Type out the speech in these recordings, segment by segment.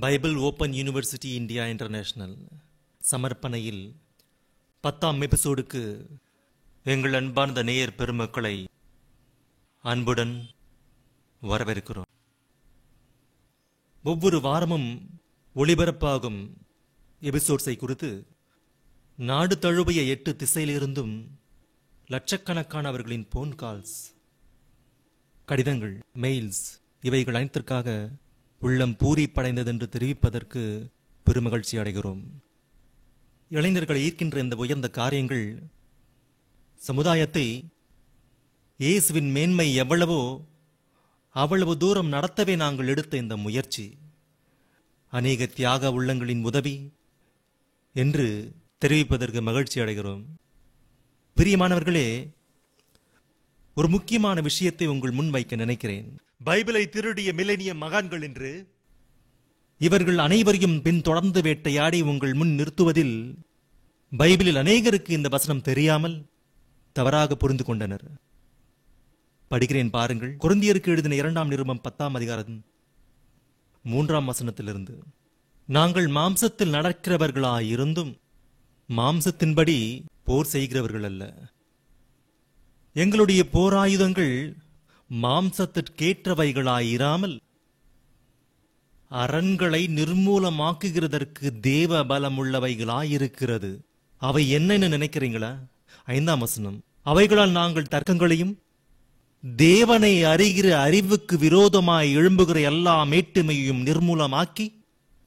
Bible Open University India International சமர்ப்பணையில் 10ஆம் எபிசோடுக்கு எங்கள் அன்பார்ந்த நேயர் பெருமக்களை அன்புடன் வரவேற்கிறோம். ஒவ்வொரு வாரமும் ஒளிபரப்பாகும் எபிசோட்ஸை குறித்து நாடு தழுவிய 8 திசையிலிருந்தும் லட்சக்கணக்கானவர்களின் போன் கால்ஸ், கடிதங்கள், மெயில்ஸ் இவைகள் அனைத்திற்காக உள்ளம் பூரிப்படைந்தது என்று தெரிவிப்பதற்கு பெருமகிழ்ச்சி அடைகிறோம். இளைஞர்களை ஈர்க்கின்ற இந்த உயர்ந்த காரியங்கள் சமுதாயத்தை இயேசுவின் மேன்மை எவ்வளவோ அவ்வளவு தூரம் நடத்தவே நாங்கள் எடுத்த இந்த முயற்சி அநேக தியாக உள்ளங்களின் உதவி என்று தெரிவிப்பதற்கு மகிழ்ச்சி அடைகிறோம். பிரியமானவர்களே, ஒரு முக்கியமான விஷயத்தை உங்கள் முன் வைக்க நினைக்கிறேன். பைபிளை திருடிய மிலேனிய மகான்கள் என்று இவர்கள் அனைவரையும் பின் தொடர்ந்து வேட்டையாடி உங்கள் முன் நிறுத்துவதில் பைபிளில் அநேகருக்கு இந்த வசனம் தெரியாமல் தவறாக புரிந்து கொண்டனர். படிக்கிறேன் பாருங்கள். கொரிந்தியருக்கு எழுதின 2ஆம் நிருபம் 10ஆம் அதிகாரம் 3ஆம் வசனத்திலிருந்து, நாங்கள் மாம்சத்தில் நடக்கிறவர்களாயிருந்தும் மாம்சத்தின்படி போர் செய்கிறவர்கள் அல்ல. எங்களுடைய போராயுதங்கள் மாம்சத்திற்கேற்றவைகளாயிராமல் அரண்களை நிர்மூலமாக்குகிறதற்கு தேவ பலம் உள்ளவைகளாயிருக்கிறது. அவை என்னன்னு நினைக்கிறீங்களா? 5ஆம் வசனம், அவைகளால் நாங்கள் தர்க்கங்களையும் தேவனை அறிகிற அறிவுக்கு விரோதமாய் எழும்புகிற எல்லா மேட்டுமையையும் நிர்மூலமாக்கி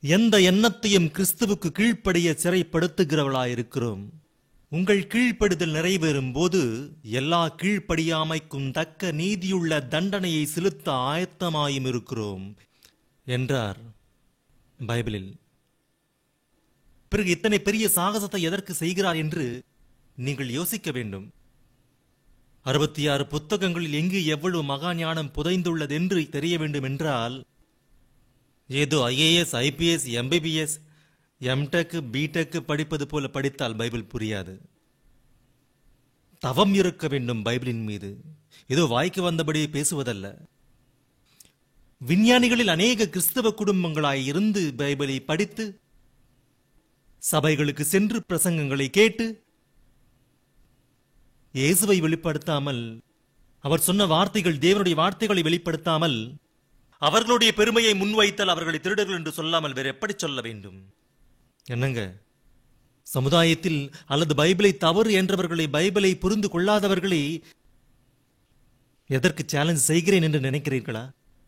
எந்த எண்ணத்தையும் கிறிஸ்துவுக்கு கீழ்ப்படிய சிறைப்படுத்துகிறவளாயிருக்கிறோம். உங்கள் கீழ்ப்படுதல் நிறைவேறும் போது எல்லா கீழ்ப்படியாமைக்கும் தக்க நீதியுள்ள தண்டனையை செலுத்த ஆயத்தமாயும் இருக்கிறோம் என்றார் பைபிளில். பிறகு இத்தனை பெரிய சாகசத்தை எதற்கு செய்கிறார் என்று நீங்கள் யோசிக்க வேண்டும். 66 புத்தகங்களில் எங்கு எவ்வளவு மகா ஞானம் புதைந்துள்ளது என்று தெரிய வேண்டும் என்றால், ஏதோ IAS, IPS, MBBS, MTech, BTech படிப்பது போல படித்தால் பைபிள் புரியாது. தவம் இருக்க வேண்டும் பைபிளின் மீது. ஏதோ வாய்க்கு வந்தபடி பேசுவதல்ல. விஞ்ஞானிகளில் அநேக கிறிஸ்தவ குடும்பங்களாய் இருந்து பைபிளை படித்து சபைகளுக்கு சென்று பிரசங்கங்களை கேட்டு இயேசுவை வெளிப்படுத்தாமல், அவர் சொன்ன வார்த்தைகள் தேவனுடைய வார்த்தைகளை வெளிப்படுத்தாமல் அவர்களுடைய பெருமையை முன்வைத்தால் அவர்களை திருடர்கள் என்று சொல்லாமல் வேறு எப்படி சொல்ல வேண்டும்? என்னங்க, சமுதாயத்தில் அல்லது பைபிளை தவறு என்றவர்களை, பைபிளை புரிந்து கொள்ளாதவர்களை எதற்கு சேலஞ்ச் செய்கிறேன் என்று நினைக்கிறீர்களா?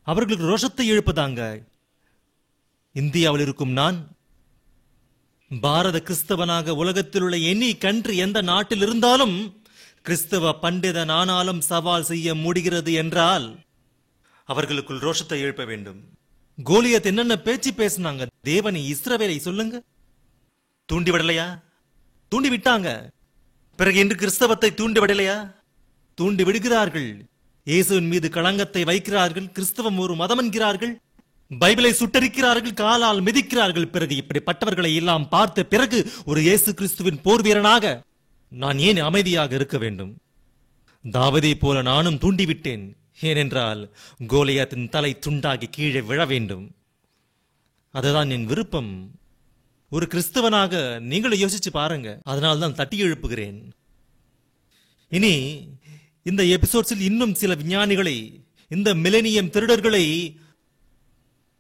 அவர்களுக்கு ரோஷத்தை எழுப்பதாங்க. இந்தியாவில் இருக்கும் நான் பாரத கிறிஸ்தவனாக உலகத்தில் உள்ள எனி கண்ட்ரி எந்த நாட்டில் இருந்தாலும் கிறிஸ்தவ பண்டிதன் ஆனாலும் சவால் செய்ய முடிகிறது என்றால் அவர்களுக்குள் ரோஷத்தை எழுப்ப வேண்டும். கோலியத் என்னென்ன பேச்சு பேசினாங்க? தேவனை இஸ்ரவேலை சொல்லுங்க. தூண்டிவிடலையா? தூண்டி விட்டாங்க. பிறகு இன்று கிறிஸ்தவத்தை தூண்டி விடலையா? தூண்டி விடுகிறார்கள். இயேசுவின் மீது களங்கத்தை வைக்கிறார்கள். கிறிஸ்தவம் ஒரு மதம் என்கிறார்கள். பைபிளை சுட்டரிக்கிறார்கள், காலால் மிதிக்கிறார்கள். பிறகு இப்படிப்பட்டவர்களை எல்லாம் பார்த்த பிறகு ஒரு இயேசு கிறிஸ்துவின் போர் வீரனாக நான் ஏன் அமைதியாக இருக்க வேண்டும்? தாவீதை போல நானும் தூண்டிவிட்டேன். ஏனென்றால் கோலியாத்தின் தலை துண்டாகி கீழே விழ வேண்டும். அதுதான் என் விருப்பம். ஒரு கிறிஸ்தவனாக நீங்களும் யோசிச்சு பாருங்க. அதனால்தான் தட்டி எழுப்புகிறேன். இனி இந்த எபிசோட்ஸில் இன்னும் சில விஞ்ஞானிகளை, இந்த மிலேனியம் திருடர்களை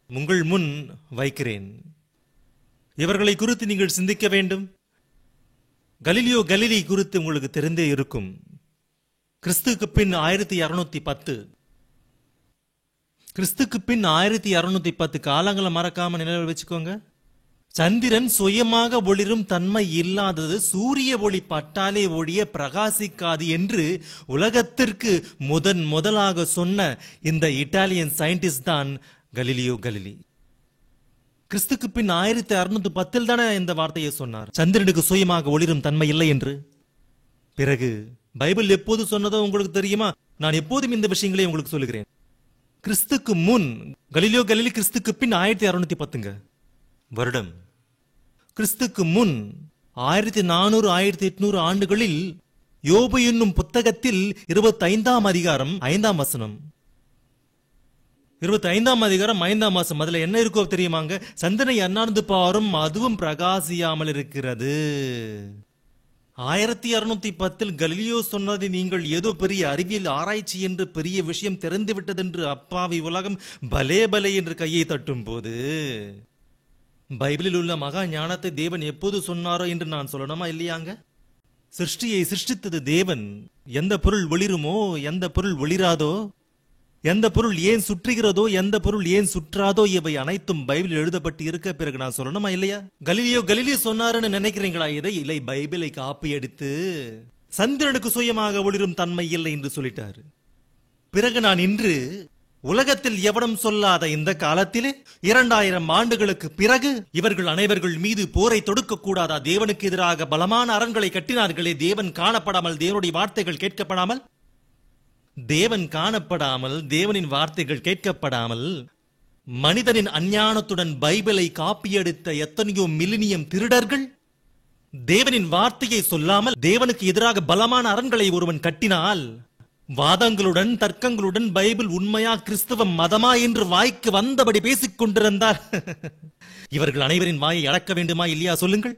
உங்கள் முன் வைக்கிறேன். இவர்களை குறித்து நீங்கள் சிந்திக்க வேண்டும். கலீலியோ கலிலி குறித்து உங்களுக்கு தெரிந்தே இருக்கும். கிறிஸ்துக்கு பின் 1610 கிறிஸ்துக்கு பின் 1610 காலங்களை மறக்காம நினைவில் வச்சுக்கோங்க. சந்திரன் சுயமாக ஒளிரும் தன்மை இல்லாதது, சூரிய ஒளி பட்டாலே ஒளிய பிரகாசிக்காது என்று உலகத்திற்கு முதலாக சொன்ன இந்த இட்டாலியன் சயின்டிஸ்ட் தான் கலீலியோ கலிலி. கிறிஸ்துக்கு பின் 1610 தானே இந்த வார்த்தையை சொன்னார், சந்திரனுக்கு சுயமாக ஒளிரும் தன்மை இல்லை என்று. பிறகு பைபிள் எப்போது சொன்னதோ உங்களுக்கு தெரியுமா? நான் எப்போதும் இந்த விஷயங்களை உங்களுக்கு சொல்லுகிறேன். கிறிஸ்துக்கு முன் கலீலியோ கலிலி, கிறிஸ்துக்கு பின் 1610 வருடம். கிறிஸ்துக்கு முன் 1400 1800 ஆண்டுகளில் யோபு என்னும் புத்தகத்தில் 25ஆம் அதிகாரம் 5ஆம் வசனம், 25ஆம் அதிகாரம் 5ஆம் மாசம் அதுல என்ன இருக்கோ தெரியுமாங்க? சந்திரனை அண்ணாந்து பாரும் அதுவும் பிரகாசியாமல் இருக்கிறது. 1610 கலிலியோ சொன்னதை நீங்கள் ஏதோ பெரிய அறிவியல் ஆராய்ச்சி என்று பெரிய விஷயம் தெரிந்துவிட்டது என்று அப்பாவி உலகம் பலே பலே என்று கையை தட்டும் போது, பைபிளில் உள்ள மகா ஞானத்தை தேவன் எப்போது சொன்னாரோ என்று நான் சொல்லணுமா இல்லையாங்க? சிருஷ்டியை சிருஷ்டித்தது தேவன். எந்த பொருள் ஒளிருமோ, எந்த பொருள் ஒளிராதோ, எந்த பொருள் ஏன் சுற்றுகிறதோ, எந்த பொருள் ஏன் சுற்றாதோ, இவை அனைத்தும் பைபிள் எழுதப்பட்டு இருக்க பிறகு நான் சொல்லணுமா இல்லையா? கலிலியோ சொன்னாருன்னு நினைக்கிறீங்களா? இதை இல்லை, பைபிளை காப்பி அடித்து சந்திரனுக்கு சுயமாக ஒளிரும் தன்மை இல்லை என்று சொல்லிட்டாரு. பிறகு நான் இன்று உலகத்தில் எவனும் சொல்லாத இந்த காலத்திலே 2000 ஆண்டுகளுக்கு பிறகு இவர்கள் அனைவர்கள் மீது போரை தொடுக்க கூடாதா? தேவனுக்கு எதிராக பலமான அரண்களை கட்டினார்களே, தேவன் காணப்படாமல், தேவனுடைய வார்த்தைகள் கேட்கப்படாமல், தேவன் காணப்படாமல், தேவனின் வார்த்தைகள் கேட்கப்படாமல், மனிதனின் அஞ்ஞானத்துடன் பைபிளை காப்பியெடுத்த எத்தனையோ மில்லினியம் திருடர்கள் தேவனின் வார்த்தையை சொல்லாமல் தேவனுக்கு எதிராக பலமான அரண்களை ஒருவன் கட்டினால், வாதங்களுடன் தர்க்கங்களுடன் பைபிள் உண்மையா கிறிஸ்தவ மதமா என்று வாய்க்கு வந்தபடி பேசிக் கொண்டிருந்தார். இவர்கள் அனைவரின் வாயை அடக்க வேண்டுமா இல்லையா சொல்லுங்கள்?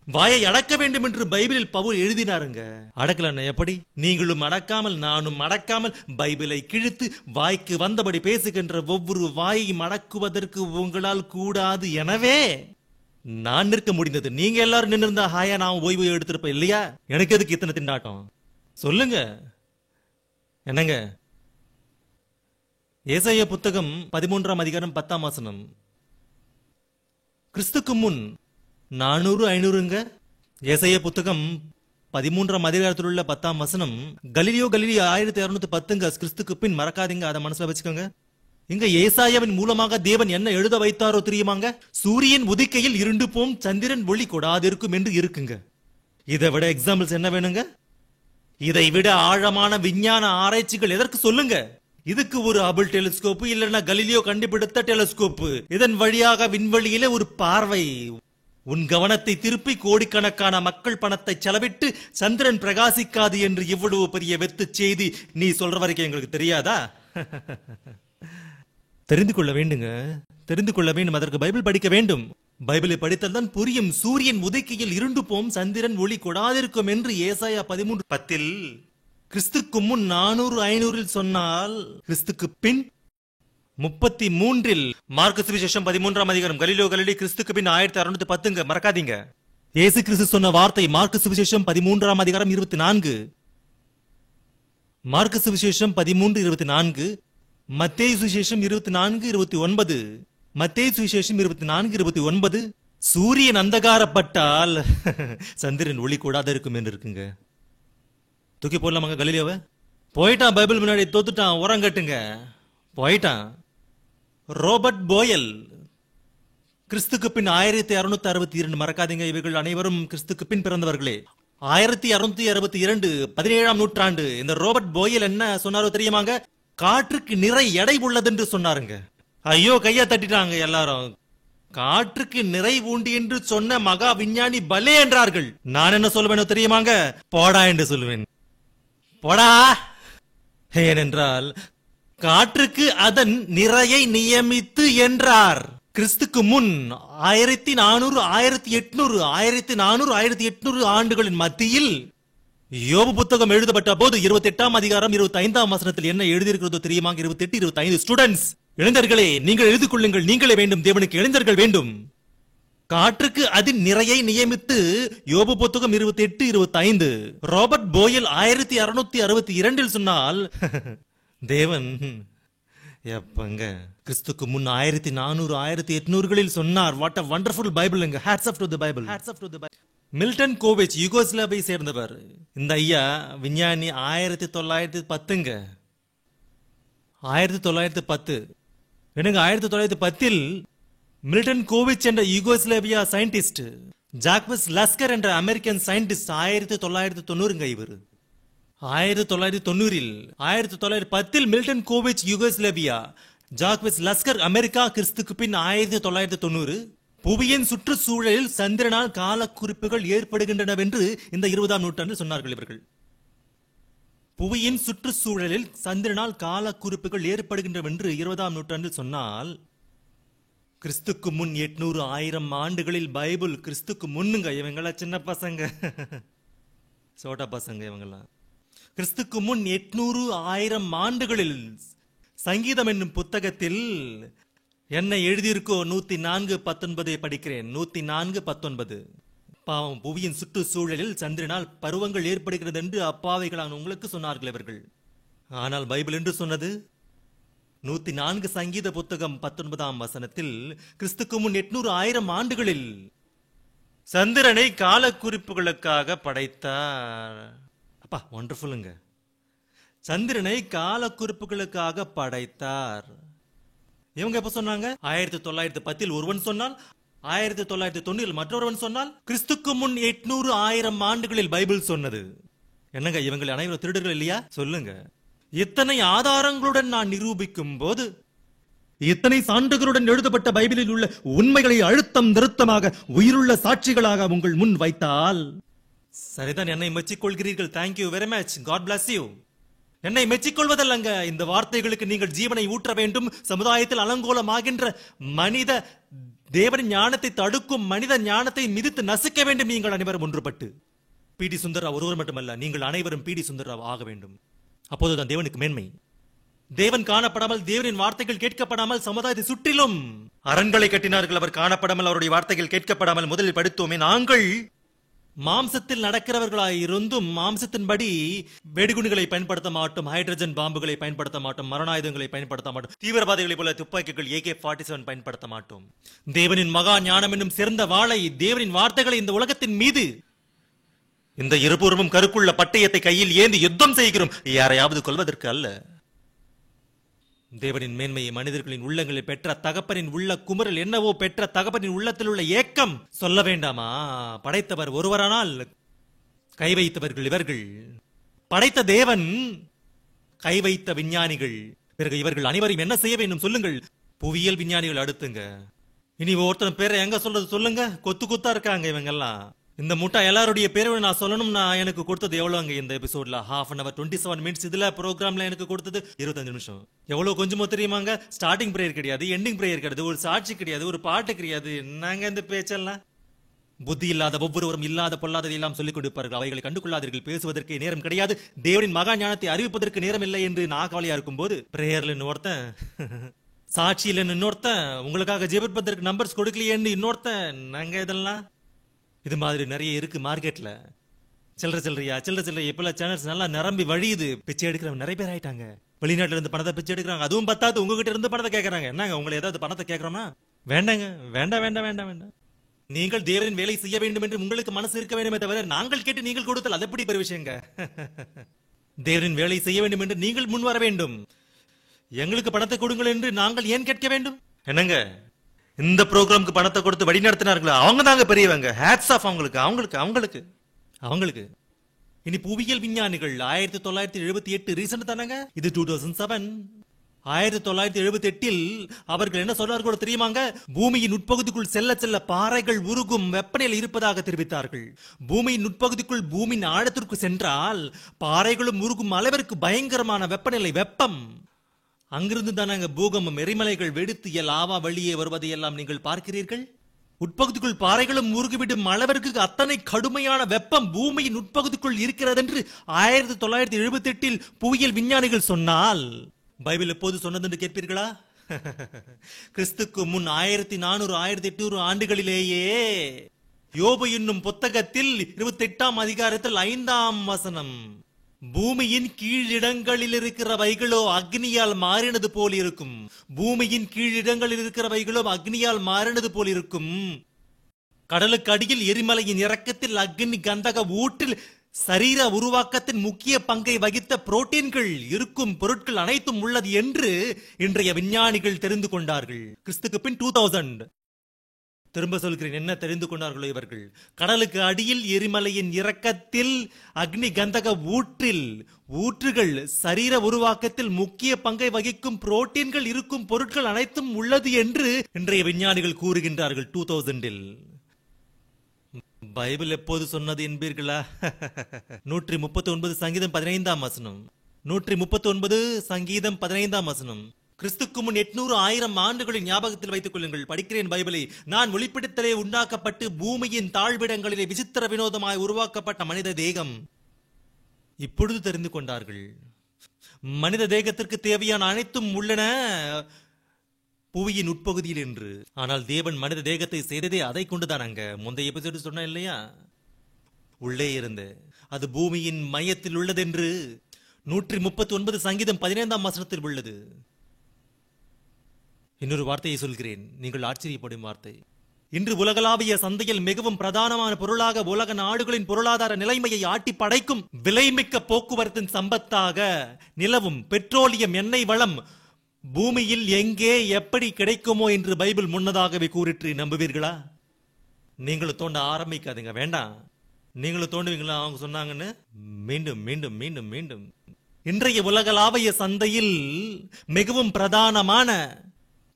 வாயை அடக்க வேண்டும் என்று பைபிளில் பவுல் எழுதினாருங்க. அடக்கலன்னா எப்படி? நீங்களும் அடக்காமல் நானும் அடக்காமல் பைபிளை கிழித்து வாய்க்கு வந்தபடி பேசுகின்ற ஒவ்வொரு வாயையும் அடக்குவதற்கு உங்களால் கூடாது. எனவே நான் நிற்க முடிந்தது. நீங்க எல்லாரும் நின்று இருந்தா ஹாயா நான் ஓய்வு எடுத்திருப்பேன் இல்லையா? எனக்கு எதுக்கு இத்தனை திண்டாட்டம் சொல்லுங்க? என்னங்க? ஏசாயா புத்தகம் 13ஆம் அதிகாரம் 10ஆம் வசனம், கிறிஸ்துக்கு முன் 400 500ங்க. ஏசாயா புத்தகம் 13ஆம் அதிகாரத்தில் உள்ள 10ஆம் வசனம், கலிலியோ 1610ங்க. கிறிஸ்துக்கு பின் மறக்காதீங்க, அதை மனசுல வச்சுக்கோங்க. இங்க ஏசாயாவின் மூலமாக தேவன் என்ன எழுத வைத்தாரோ தெரியுமாங்க? சூரியன் உதிக்கையில் இருண்டு போம், சந்திரன் ஒளி கொடாதிருக்கும் என்று இருக்குங்க. இதை விட எக்ஸாம்பிள்ஸ் என்ன வேணுங்க? இதை விட ஆழமான விஞ்ஞான ஆராய்ச்சிகள் எதற்கு சொல்லுங்க? இதுக்கு ஒரு ஹபிள் டெலிஸ்கோப் இல்லைன்னா கலிலியோ கண்டுபிடித்த டெலிஸ்கோப், இதன் வழியாக விண்வெளியில ஒரு பார்வை. உன் கவனத்தை திருப்பி கோடிக்கணக்கான மக்கள் பணத்தை செலவிட்டு சந்திரன் பிரகாசிக்காது என்று இவ்வளவு பெரிய வெத்து செய்தி நீ சொல்ற வரைக்கும் எங்களுக்கு தெரியாதா? தெரிந்து கொள்ள வேண்டுங்க, தெரிந்து கொள்ள வேண்டும். அதற்கு பைபிள் படிக்க வேண்டும். பைபிளை படித்தால் தான் புரியும். சூரியன் உதிக்கையில் இருண்டு போம், சந்திரன் ஒளி கொடாதிருக்கும் என்று ஏசாயா 13:10 கிறிஸ்துக்கு முன் 400 500 சொன்னால், கிறிஸ்துக்கு பின் 33 மார்க்கு சுவிசேஷம் 13ஆம் அதிகாரம், கலிலியோ கிறிஸ்துக்கு பின் 1610ங்க. மறக்காதீங்க. இயேசு கிறிஸ்து சொன்ன வார்த்தை மார்க்கு சுவிசேஷம் 13ஆம் அதிகாரம் 24, மார்க்கு சுவிசேஷம் 13:24, மத்தேயு சுவிசேஷம் 24:29, மத்தேயு சுவிசேஷம் 24:29. சூரியன் அந்தகாரப்பட்டால் சந்திரன் ஒளி கூடாத இருக்கும் என்று இருக்குங்க. தூக்கி போடலாமாங்க கலிலியோவை? போயிட்டான், பைபிள் முன்னாடி தோத்துட்டான், உரங்கட்டுங்க, போயிட்டான். ரோபர்ட் போயல் கிறிஸ்துக்கு பின் 1662, மறக்காதீங்க. இவர்கள் அனைவரும் கிறிஸ்துக்கு பின் பிறந்தவர்களே. 1662 17ஆம் நூற்றாண்டு. இந்த ரோபர்ட் போயல் என்ன சொன்னாரோ தெரியுமாங்க? காற்றுக்கு நிறை எடை உள்ளது என்று சொன்னாருங்க. ஐயோ, கையா தட்டிட்டாங்க எல்லாரும். காற்றுக்கு நிறை உண்டு என்று சொன்ன மகா விஞ்ஞானி பலே என்றார்கள். நான் என்ன சொல்லுவேனோ தெரியுமாங்க? போடா என்று சொல்லுவேன். போடா. ஏனென்றால் காற்றுக்கு அதன் நிறையை நியமித்து என்றார். கிறிஸ்துக்கு முன் 1400 1800 1400 1800 ஆண்டுகளின் மத்தியில் யோபு புத்தகம் எழுதப்பட்ட போது 28ஆம் அதிகாரம் 25ஆம் வசனத்தில் என்ன எழுதியிருக்கிறதோ தெரியுமா? 28 25. ஸ்டூடெண்ட்ஸ், இளைஞர்களே, நீங்கள் எழுதி கொள்ளுங்கள். நீங்களே வேண்டும், தேவனுக்கு இளைஞர்கள் வேண்டும். காற்றுக்கு அதன் நிறையை நியமித்து யோபு புத்தகம் 28 25. ராபர்ட் போயல் 1662 சொன்னால் தேவன் எப்பங்க கிறிஸ்துக்கு முன் 1400 1800களில் சொன்னார். வாட் a wonderful பைபிள்ங்க. Hats off to the Bible, hats off to the Bible. Milton Kovich யூகோஸ்லாவியை சேர்ந்தவர். இந்த ஐயா விஞ்ஞானி. 1910ங்க, 1910 என்னங்க. 1910 மில்டன் கோவிச் என்ற யூகோஸ்லாவியா சயின்டிஸ்ட், ஜாக்வஸ் லஸ்கர் என்ற அமெரிக்கன் சயின்டிஸ்ட் 1990ங்க. இவர் 1990 1910 Milton Kovich Yugoslavia, Jacques Lasker America. கிறிஸ்துக்கு பின் 1990. புவியின் சுற்றுச்சூழலில் சந்திரனால் கால குறிப்புகள் ஏற்படுகின்றன என்று இந்த 20ஆம் நூற்றாண்டில் சொன்னார்கள் இவர்கள். புவியின் சுற்றுச்சூழலில் சந்திரனால் கால குறிப்புகள் ஏற்படுகின்றன என்று 20ஆம் நூற்றாண்டில் சொன்னால், கிறிஸ்துக்கு முன் 800 1000 ஆண்டுகளில் பைபிள் கிறிஸ்துக்கு முன்னுங்க. இவங்கள சின்ன பசங்க, சோட்டா பசங்க இவங்கெல்லாம். கிறிஸ்துக்கு முன் 800 1000 ஆண்டுகளில் சங்கீதம் என்னும் புத்தகத்தில் என்ன எழுதியிருக்கோ 104:19 படிக்கிறேன். 104:19. பாவம், புவியின் சுற்றுச்சூழலில் சந்திரனால் பருவங்கள் ஏற்படுகிறது என்று அப்பாவைகளான உங்களுக்கு சொன்னார்கள் இவர்கள். ஆனால் பைபிள் என்று சொன்னது 104 சங்கீத புத்தகம் 19ஆம் வசனத்தில், கிறிஸ்துக்கு முன் 800 1000 ஆண்டுகளில் சந்திரனை கால குறிப்புகளுக்காக படைத்தார். அப்பா, ஒண்டர்ஃபுல்லுங்க. சந்திரனை கால குறிப்புகளுக்காக படைத்தார். இவங்க எப்ப சொன்னாங்க? 1910 ஒருவன் சொன்னால், 1990 மற்றொருவன் சொன்னால், கிறிஸ்துக்கு முன் 800 1000 ஆண்டுகளில் பைபிள் சொன்னது. என்னங்க, இவங்க அனைவரும் திருடர்கள் இல்லையா? சொல்லுங்க. இத்தனை ஆதாரங்களுடன் நான் நிரூபிக்கும் போது, இத்தனை சான்றுகளுடன் எழுதப்பட்ட பைபிளில் உள்ள உண்மைகளை அழுத்தம் திருத்தமாக உயிருள்ள சாட்சிகளாக உங்கள் முன் வைத்தால், சரிதான், என்னை மெச்சிக்கொள்கிறீர்கள். Thank you very much. God bless you. என்னை மெச்சிக்கொள்வதல்லங்க, இந்த வார்த்தைகளுக்கு நீங்கள் ஜீவனை ஊற்ற வேண்டும். சமுதாயத்தில் அலங்கோலமாகின்ற மனித தேவன் ஞானத்தை தடுக்கும் மனித ஞானத்தை மிதித்து நசுக்க வேண்டும். நீங்கள் அனைவரும் ஒன்றுபட்டு பி.டி. சுந்தர்ராவ் ஒருவர் மட்டுமல்ல, நீங்கள் அனைவரும் பி.டி. சுந்தர்ராவ் ஆக வேண்டும். அப்போதுதான் தேவனுக்கு மேன்மை. தேவன் காணப்படாமல், தேவனின் வார்த்தைகள் கேட்கப்படாமல் சமுதாயத்தை சுற்றிலும் அரண்களை கட்டினார்கள். அவர் காணப்படாமல், அவருடைய வார்த்தைகள் கேட்கப்படாமல். முதலில் படித்தோமே, நாங்கள் மாம்சத்தில் நடக்கிறவர்களாய் இருந்தும் மாம்சத்தின்படி வெடிகுண்டுகளை பயன்படுத்த மாட்டோம், ஹைட்ரஜன் பாம்புகளை பயன்படுத்த மாட்டோம், மரணாயுதங்களை பயன்படுத்த மாட்டோம், தீவிரவாதிகளை போல துப்பாக்கிகள் AK-47 பயன்படுத்த மாட்டோம். தேவனின் மகா ஞானம் என்னும் சிறந்த வாளை, தேவனின் வார்த்தைகளை இந்த உலகத்தின் மீது இந்த இருபுறமும் கருக்குள்ள பட்டயத்தை கையில் ஏந்தி யுத்தம் செய்கிறோம், யாரையாவது கொல்வதற்கு அல்ல. தேவனின் மேன்மையை மனிதர்களின் உள்ளங்களில் பெற்ற தகப்பனின் உள்ள குமுறல் என்னவோ, பெற்ற தகப்பனின் உள்ளத்தில் உள்ள ஏக்கம் சொல்ல வேண்டாமா? படைத்தவர் ஒருவரானால் கை வைத்தவர்கள் இவர்கள். படைத்த தேவன் கை வைத்த விஞ்ஞானிகள். பிறகு இவர்கள் அனைவரையும் என்ன செய்ய வேண்டும் சொல்லுங்கள்? புவியியல் விஞ்ஞானிகள் அடுத்துங்க. இனி ஒருத்தர் பேரை எங்க சொல்றது சொல்லுங்க? கொத்து கொத்தா இருக்காங்க இவங்கெல்லாம். இந்த முட்டா எல்லாருடைய பேரும் நான் சொல்லணும்னா எனக்கு கொடுத்தது எவ்வளவுங்க இந்த எபிசோட்ல? 1/2 hour 27 minutes. இதுல ப்ரோக்ராம்ல எனக்கு கொடுத்தது 25 நிமிஷம். எவ்வளவு கொஞ்சமோ தெரியுமாங்க? ஸ்டார்டிங் பிரேயர் கிடையாது, எண்டிங் பிரேயர் கிடையாது, ஒரு சாட்சி கிடையாது, ஒரு பாட்டு கிடையாது. என்னங்க இந்த பேச்செல்லாம்? புத்தி இல்லாத ஒவ்வொருவரும் இல்லாத பொல்லாததை எல்லாம் சொல்லிக் கொடுப்பார்கள். அவைகளை கண்டுகொள்ளாதீர்கள். பேசுவதற்கு நேரம் கிடையாது, தேவனின் மகா ஞானத்தை அறிவிப்பதற்கு நேரம் இல்லை என்று நான் கவலையா இருக்கும் போது, பிரேயர்ல இன்னொருத்தன், சாட்சியில் இன்னொருத்தன், உங்களுக்காக ஜெபிப்பதற்கு நம்பர்ஸ் கொடுக்கலையேன்னு இன்னொருத்தன். நாங்க இதெல்லாம் இது மாதிரி நிறைய இருக்கு மார்க்கெட்ல. சில்லறையா இப்பெல்லாம் சேனல்ஸ் நல்லா நிரம்பி வழியுது. பிச்சை எடுக்கிறவங்க நிறைய பேர் ஆயிட்டாங்க. வெளிநாட்டுல இருந்து பணத்தை பிச்சை எடுக்கிறாங்க. அதுவும் பத்தாது, உங்ககிட்ட இருந்து பணத்தை கேட்கறாங்க. என்னங்க, உங்களை ஏதாவது பணத்தை கேட்கறோம்னா வேண்டாங்க, வேண்டாம் வேண்டாம் வேண்டாம் வேண்டாம். நீங்கள் தேவனின் வேலை செய்ய வேண்டும் என்று உங்களுக்கு மனசு இருக்க வேண்டுமே தவிர, நாங்கள் கேட்டு நீங்கள் கொடுத்தல் அது எப்படி பெரிய விஷயங்க? தேவனின் வேலை செய்ய வேண்டும் என்று நீங்கள் முன் வர வேண்டும். எங்களுக்கு பணத்தை கொடுங்கள் என்று நாங்கள் ஏன் கேட்க வேண்டும்? என்னங்க, இந்த ப்ரோக்ராமுக்கு பணத்தை கொடுத்து வழி நடத்தினார்களா அவங்க தாங்க பெரியவங்க. ஹேட்ஸ் ஆஃப் அவங்களுக்கு அவங்களுக்கு அவங்களுக்கு அவங்களுக்கு. இனி புவியியல் விஞ்ஞானிகள் 1978 ரீசன்ட் தானங்க, இது 2007. 1978 அவர்கள் என்ன சொல்றார்களோ தெரியுமாங்க? பூமியின் உட்பகுதிக்குள் செல்ல செல்ல பாறைகள் உருகும் வெப்பநிலை இருப்பதாக தெரிவித்தார்கள். பூமியின் உட்பகுதிக்குள் பூமியின் ஆழத்திற்கு சென்றால் பாறைகளும் உருகும் அளவிற்கு பயங்கரமான வெப்பநிலை, வெப்பம். அங்கிருந்து தானாங்க பூகம்பம், எரிமலைகள் வெடித்து லாவா வெளியே வருவதையெல்லாம் நீங்கள் பார்க்கிறீர்கள். உட்பகுதிக்குள் பாறைகளும் உருகிவிடும் அளவிற்கு அத்தனை கடுமையான வெப்பம் பூமியின் உட்பகுதிக்குள் இருக்கிறது என்று 1978 புவியியல் விஞ்ஞானிகள் சொன்னால், பைபிள் எப்போது சொன்னது என்று கேட்பீர்களா? கிறிஸ்துக்கு முன் 1400 1800 ஆண்டுகளிலேயே யோபு என்னும் புத்தகத்தில் 28ஆம் அதிகாரத்தில் 5ஆம் வசனம், பூமியின் கீழிடங்களில் இருக்கிறவைகளோ அக்னியால் மாறினது போல் இருக்கும். பூமியின் கீழிடங்களில் இருக்கிறவைகளோ அக்னியால் மாறினது போல் இருக்கும். கடலுக்கு அடியில் எரிமலையின் இறக்கத்தில் அக்னி கந்தக ஊற்றில் சரீர உருவாக்கத்தின் முக்கிய பங்கை வகித்த புரோட்டீன்கள் இருக்கும் பொருட்கள் அனைத்தும் உள்ளது என்று இன்றைய விஞ்ஞானிகள் தெரிந்து கொண்டார்கள். கிறிஸ்துக்கு பின் 2000. திரும்ப சொல்கிறேன், என்ன தெரிந்து கொண்டார்களோ இவர்கள்? கடலுக்கு அடியில் எரிமலையின் இறக்கத்தில் அக்னி கந்தக ஊற்றுகள் சரீர உருவாக்கத்தில் முக்கிய பங்கை வகிக்கும் புரோட்டீன்கள் இருக்கும் பொருட்கள் அனைத்தும் உள்ளது என்று இன்றைய விஞ்ஞானிகள் கூறுகின்றார்கள் 2000. பைபிள் எப்போது சொன்னது என்பீர்களா? 139 சங்கீதம் 15ஆம் வசனம். 139 சங்கீதம் 15ஆம் வசனம். கிறிஸ்துக்கு முன் 800 1000 ஆண்டுகளின் ஞாபகத்தில் வைத்துக் கொள்ளுங்கள். படிக்கிறேன் பைபிளை. நான் ஒளிப்பிடத்திலே உண்டாக்கப்பட்டு பூமியின் தாழ்விடங்களிலே விசித்திர வினோதமாய் உருவாக்கப்பட்ட மனித தேகம். இப்பொழுது தெரிந்து கொண்டார்கள், மனித தேகத்திற்கு தேவையான அனைத்தும் உள்ளன புவியின் உட்பகுதியில் என்று. ஆனால் தேவன் மனித தேகத்தை செய்ததே அதை கொண்டுதான். அங்க முந்தைய எபிசோடு சொன்ன இல்லையா, உள்ளே இருந்து அது பூமியின் மையத்தில் உள்ளதென்று 139 சங்கீதம் 15ஆம் வசனத்தில் உள்ளது. இன்னொரு வார்த்தையை சொல்கிறேன், நீங்கள் ஆச்சரியப்படும் வார்த்தை. இன்று உலகளாவிய சந்தையில் மிகவும் பிரதானமான பொருளாக உலக நாடுகளின் பொருளாதார நிலைமையை ஆட்டி படைக்கும் விலைமிக்க போக்குவரத்தின் சம்பத்தாக நிலவும் பெட்ரோலியம் எண்ணெய் வளம் பூமியில் எங்கே எப்படி கிடைக்குமோ என்று பைபிள் முன்னதாகவே கூறிற்று. நம்புவீர்களா? நீங்களும் தோண்ட ஆரம்பிக்காதீங்க, வேண்டாம். நீங்களும் தோண்டுவீங்களா அவங்க சொன்னாங்கன்னு? மீண்டும் மீண்டும் மீண்டும் மீண்டும் இன்றைய உலகளாவிய சந்தையில் மிகவும் பிரதானமான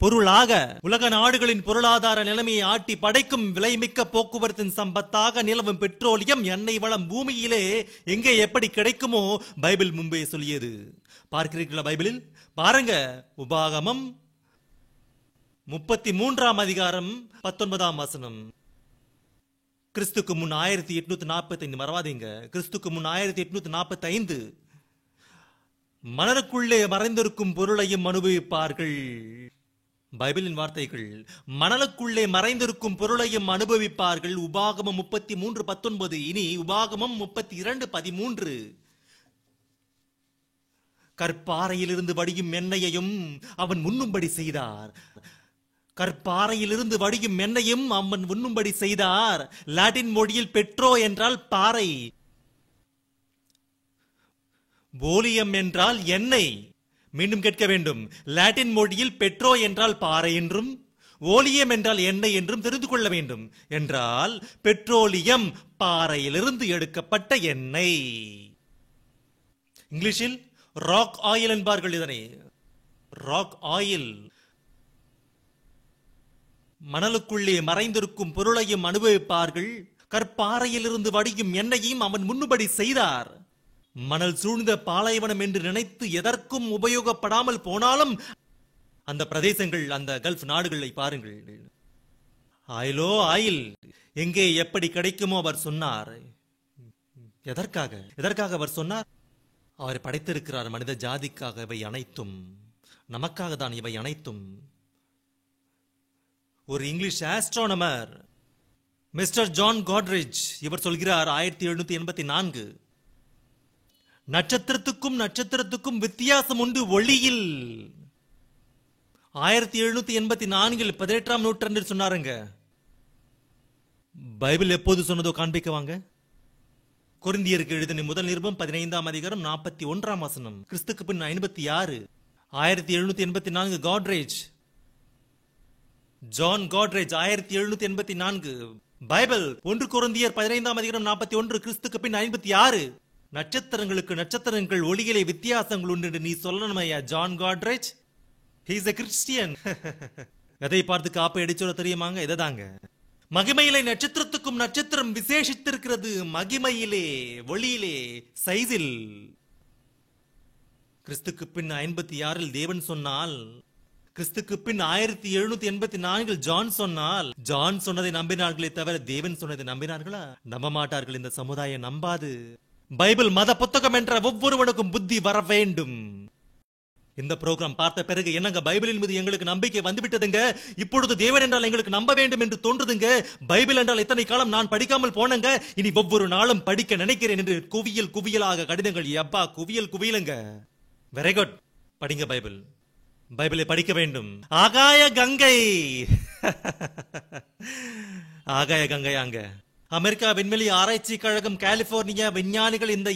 பொருளாக உலக நாடுகளின் பொருளாதார நிலைமையை ஆட்டி படைக்கும் விலைமிக்க போக்குவரத்தின் சம்பத்தாக நிலவும் பெட்ரோலியம் எண்ணெய் வளம் பூமியிலே எங்கே எப்படி கிடைக்குமோ பைபிள் முன்பே சொல்லியது. பார்க்கிறீர்களா? பைபிளில் பாருங்க, உபாகமம் 33ஆம் அதிகாரம் 19ஆம் வசனம். கிறிஸ்துக்கு முன் 1845, மறவாதீங்க, கிறிஸ்துக்கு முன் 1845 மணலுக்குள்ளே மறைந்திருக்கும் பொருளையும் அனுபவிப்பார்கள். பைபிளின் வார்த்தைகள். மணலுக்குள்ளே மறைந்திருக்கும் பொருளையும் அனுபவிப்பார்கள். உபாகமம் 33:19. இனி உபாகமம் 32:13. கற்பாறையிலிருந்து வடியும் எண்ணெயையும் அவன் உண்ணும்படி செய்தார். கற்பாறையிலிருந்து வடியும் எண்ணெயும் அவன் உண்ணும்படி செய்தார். லாட்டின் மொழியில் பெட்ரோ என்றால் பாறை, போலியம் என்றால் எண்ணெய். மீண்டும் கேட்க வேண்டும், லாட்டின் மொழியில் பெட்ரோ என்றால் பாறை என்றும் ஓலியம் என்றால் எண்ணெய் என்றும் தெரிந்து கொள்ள வேண்டும். என்றால் பெட்ரோலியம் பாறையிலிருந்து எடுக்கப்பட்ட எண்ணெய். இங்கிலீஷில் ராக் ஆயில் என்பார்கள் இதனை. Rock oil. மணலுக்குள்ளே மறைந்திருக்கும் பொருளையும் அனுபவிப்பார்கள். கற்பாறையிலிருந்து வடியும் எண்ணெயையும் அவன் முன்னுபடி செய்தார். மணல் சூழ்ந்த பாலைவனம் என்று நினைத்து எதற்கும் உபயோகப்படாமல் போனாலும் அந்த பிரதேசங்கள், அந்த கல்ஃப் நாடுகளை பாருங்கள். ஆயிலோ ஆயில் எங்கே எப்படி கிடைக்குமோ அவர் சொன்னார். எதற்காக அவர் சொன்னார்? அவர் படைத்திருக்கிறார் மனித ஜாதிக்காக. இவை அனைத்தும் நமக்காக தான். இவை அனைத்தும். ஒரு English astronomer mister John cartridge இவர் சொல்கிறார் 1784, நட்சத்திரத்துக்கும் வித்தியாசம் உண்டு ஒளியில். 1784 18ஆம் நூற்றாண்டில் சொன்னாருங்க. பைபிள் எப்போது சொன்னதோ காண்பிக்க வாங்க. கொரிந்தியருக்கு எழுதின முதல் நிருபம் 15ஆம் அதிகாரம் 41ஆம் வசனம். கிறிஸ்துக்கு பின் 56. 1784 காட்ரேஜ், ஜான் காட்ரேஜ் 1784. பைபிள் 1 கொரிந்தியர் 15ஆம் அதிகாரம் 41. கிறிஸ்துக்கு பின் 56. நட்சத்திரங்கள் ஒளியிலே வித்தியாசங்கள் உண்டு. நீ சொல்லணுமையா John Godrej? He is a Christian. எதை பார்த்து காப்பை அடிச்சோட தெரியுமாங்க? இதைதாங்க. மகிமையிலே நட்சத்திரம் விசேஷித்திருக்கிறது. மகிமையிலே, ஒளியிலே, சைஸில். கிறிஸ்துக்கு பின் 56 தேவன் சொன்னால், கிறிஸ்துக்கு பின் 1784 ஜான் சொன்னால், ஜான் சொன்னதை நம்பினார்களே தவிர தேவன் சொன்னதை நம்பினார்களா? நம்ப மாட்டார்கள். இந்த சமுதாயம் நம்பாது. பைபிள் மத புத்தகம் என்ற ஒவ்வொருவனுக்கும் புத்தி வர வேண்டும். இந்த புரோகிராம் பார்த்த பிறகு என்னங்க, பைபிளின் மீது எங்களுக்கு நம்பிக்கை வந்துவிட்டதுங்க. இப்பொழுது தேவன் என்றால் எங்களுக்கு நம்ப வேண்டும் என்று தோன்றுதுங்க. பைபிள் என்றால் இத்தனை காலம் நான் படிக்காமல் போனங்க, இனி ஒவ்வொரு நாளும் படிக்க நினைக்கிறேன் என்று குவியலாக கடிதங்கள். அப்பா, குவியலுங்க. Very good. படிங்க பைபிள். பைபிளை படிக்க வேண்டும். ஆகாய கங்கை. ஆகாய கங்கை அங்க அமெரிக்கா விண்வெளி ஆராய்ச்சி கழகம், கலிபோர்னியா விஞ்ஞானிகள் இந்த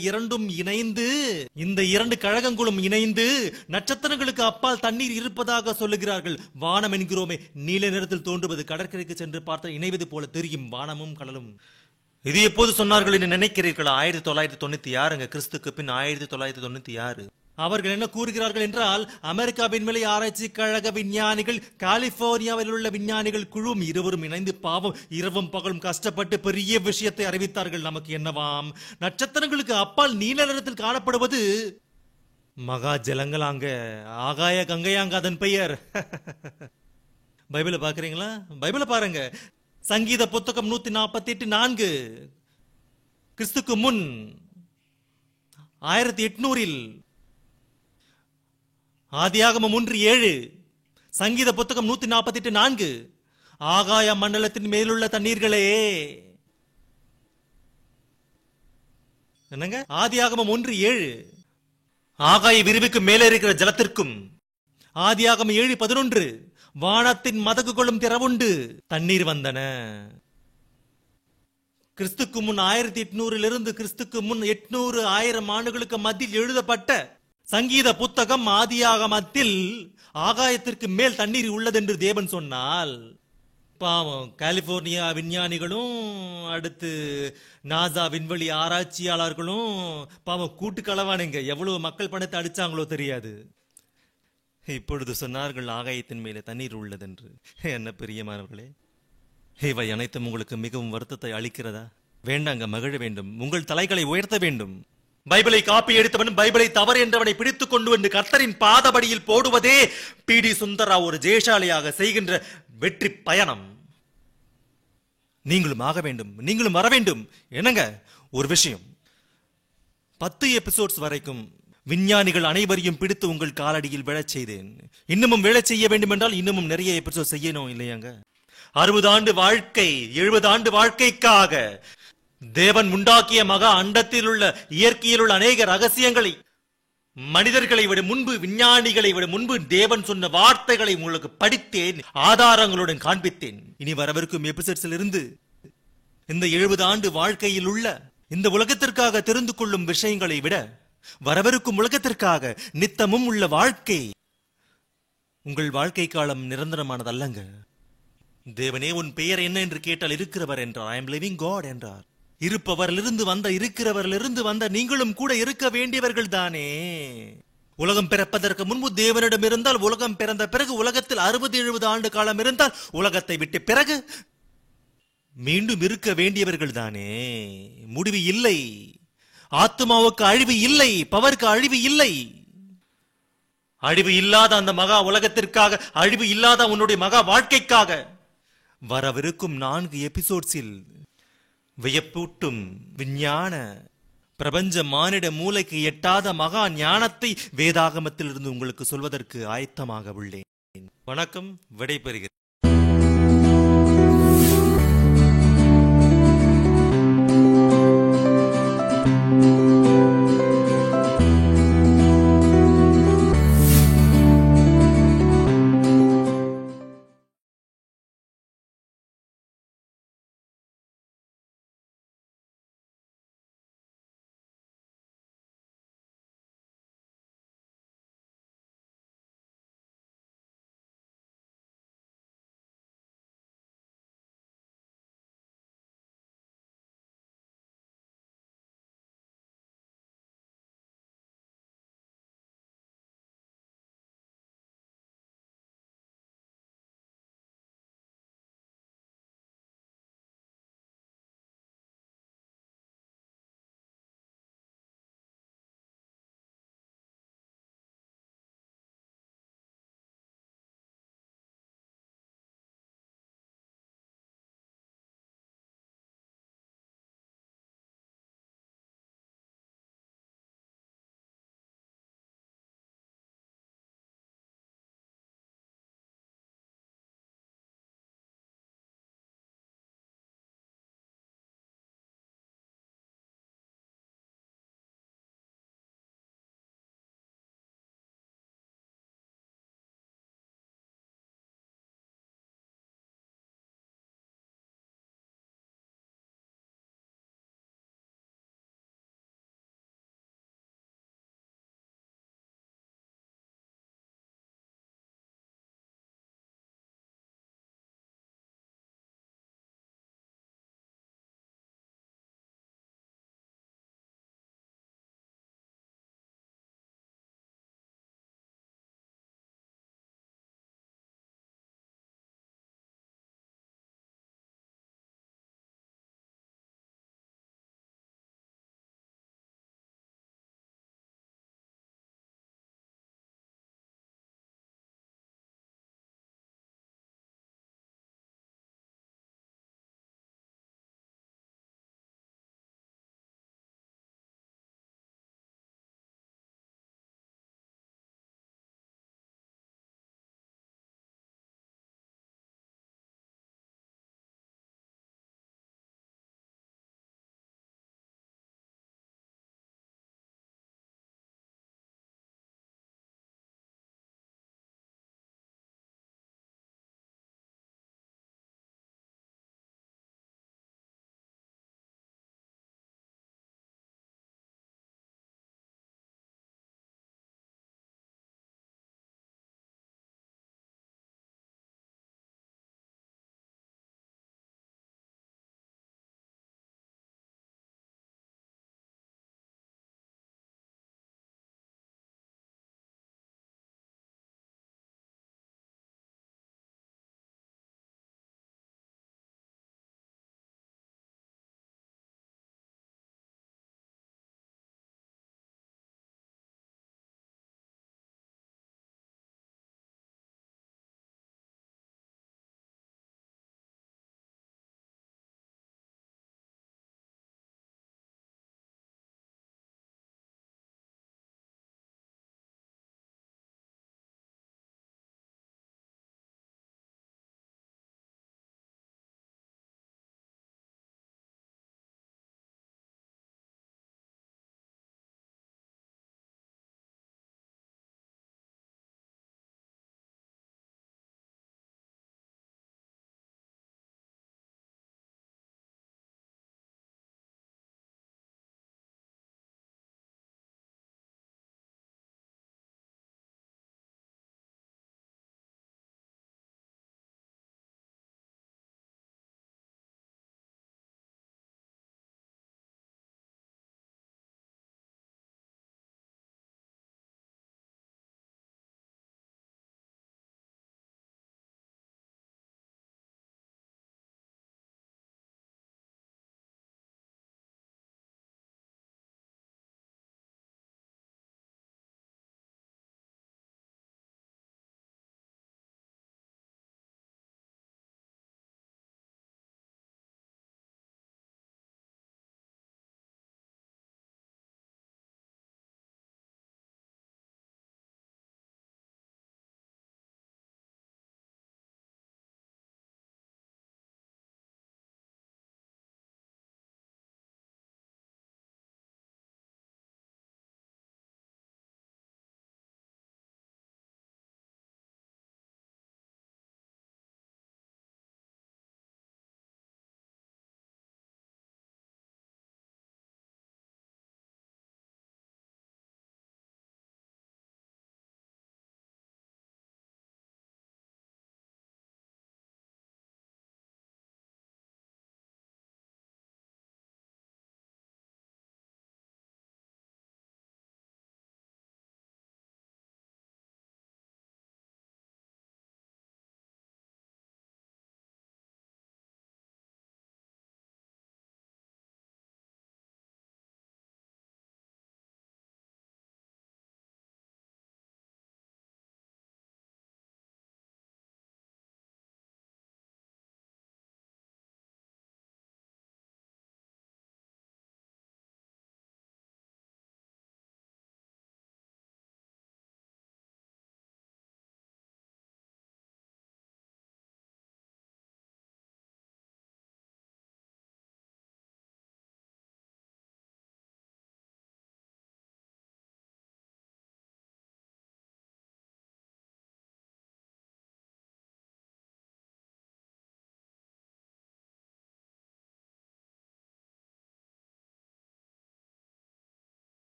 இரண்டு கழகங்களும் இணைந்து நட்சத்திரங்களுக்கு அப்பால் தண்ணீர் இருப்பதாக சொல்லுகிறார்கள். வானம் என்கிறோமே, நீல நிறத்தில் தோன்றுவது கடற்கரைக்கு சென்று பார்த்த இணைவது போல தெரியும் வானமும் கடலும். இது எப்போது சொன்னார்கள் என்று நினைக்கிறீர்களா? 1996. கிறிஸ்துக்கு பின் 1996. அவர்கள் என்ன கூறுகிறார்கள் என்றால், அமெரிக்கா விண்வெளி ஆராய்ச்சி கழக விஞ்ஞானிகள், கலிபோர்னியாவில் உள்ள விஞ்ஞானிகள் குழுவும் இருவரும் இணைந்து பாவம் இரவும் பகலும் கஷ்டப்பட்டு பெரிய விஷயத்தை அறிவித்தார்கள். நமக்கு என்னவாம், நட்சத்திரங்களுக்கு அப்பால் நீல நிறத்தில் காணப்படுவது மகா ஜலங்களாங்க, ஆகாய கங்கையாங்க அதன் பெயர். பைபிளை பாக்குறீங்களா? பைபிளை பாருங்க. சங்கீத புத்தகம் 148:4, கிறிஸ்துக்கு முன் 1800, ஆதியாகமம் 1:7, சங்கீத புத்தகம் 148:4, ஆகாய மண்டலத்தின் மேலுள்ள தண்ணீர்களே. என்னங்க? ஆதியாகமம் 1:7, ஆகாய விரிவுக்கு மேலே இருக்கிற ஜலத்திற்கும். ஆதியாகமம் 7:11, வானத்தின் மதகுகளும் திறவுண்டு தண்ணீர் வந்தன. கிறிஸ்துக்கு முன் 1800 கிறிஸ்துக்கு முன் 800, 1000 ஆண்டுகளுக்கு மத்தியில் எழுதப்பட்ட சங்கீத புத்தகம் ஆதியாகமத்தில் ஆகாயத்திற்கு மேல் தண்ணீர் உள்ளது என்று தேவன் சொன்னால், பாவம் கலிபோர்னியா விஞ்ஞானிகளும் அடுத்து நாசா விண்வெளி ஆராய்ச்சியாளர்களும் பாவம் கூட்டு களவானுங்க, எவ்வளவு மக்கள் பணத்தை அடிச்சாங்களோ தெரியாது. இப்பொழுது சொன்னார்கள் ஆகாயத்தின் மேலே தண்ணீர் உள்ளதென்று. என்ன பிரியமானவர்களே, இவை அனைத்தும் உங்களுக்கு மிகவும் வருத்தத்தை அளிக்கிறதா? வேண்டாங்க, மகிழ வேண்டும், உங்கள் தலைகளை உயர்த்த வேண்டும். பைபிளை காப்பி எடுத்தவன் பைபிளை தவறு என்றவனை பிடித்துக் கொண்டு வந்து கர்த்தரின் பாதபடியில் போடுவதே பி.டி. சுந்தரராவ் ஒரு ஜெயசாலியாக செய்கின்ற வெற்றி பயணம். நீங்களும் ஆக வேண்டும், நீங்களும் வர வேண்டும். என்னங்க ஒரு விஷயம், 10 எபிசோட்ஸ் வரைக்கும் விஞ்ஞானிகள் அனைவரையும் பிடித்து உங்கள் காலடியில் விழச் செய்தேன். இன்னமும் விழ செய்ய வேண்டும் என்றால் இன்னமும் நிறைய எபிசோட் செய்யணும் இல்லையாங்க? 60 ஆண்டு வாழ்க்கை, 70 ஆண்டு வாழ்க்கைக்காக தேவன் உண்டாக்கிய மகா அண்டத்தில் உள்ள இயற்கையில் உள்ள அநேக ரகசியங்களை, மனிதர்களை விட முன்பு, விஞ்ஞானிகளை விட முன்பு தேவன் சொன்ன வார்த்தைகளை உங்களுக்கு படித்தேன், ஆதாரங்களுடன் காண்பித்தேன். இனி வரவிருக்கும் எபிசோட்ஸில் இருந்து இந்த 70 ஆண்டு வாழ்க்கையில் உள்ள இந்த உலகத்திற்காக தெரிந்து கொள்ளும் விஷயங்களை விட வரவிருக்கும் உலகத்திற்காக நித்தமும் உள்ள வாழ்க்கை, உங்கள் வாழ்க்கை காலம் நிரந்தரமானதல்லங்க. தேவனே உன் பெயர் என்ன என்று கேட்டால் இருக்கிறவர் என்றார். ஐ எம் லிவிங் காட் என்றார். இருப்பவரிலிருந்து வந்த, இருக்கிறவரிலிருந்து வந்த நீங்களும் கூட இருக்க வேண்டியவர்கள் தானே. உலகம் பிறப்பதற்கு முன்பு தேவனிடம் இருந்தால், உலகம் பிறந்த பிறகு உலகத்தில் 60-70 ஆண்டு காலம் இருந்தால், உலகத்தை விட்டு பிறகு மீண்டும் இருக்க வேண்டியவர்கள் தானே. முடிவு இல்லை, ஆத்மாவுக்கு அழிவு இல்லை, பவருக்கு அழிவு இல்லை. அழிவு இல்லாத அந்த மகா உலகத்திற்காக, அழிவு இல்லாத உன்னுடைய மகா வாழ்க்கைக்காக வரவிருக்கும் 4 எபிசோட்ஸில் வியப்பூட்டும் விஞ்ஞான பிரபஞ்ச மானிட மூளைக்கு எட்டாத மகா ஞானத்தை வேதாகமத்தில் இருந்து உங்களுக்கு சொல்வதற்கு ஆயத்தமாக உள்ளேன். வணக்கம், விடைபெறுகிறேன்.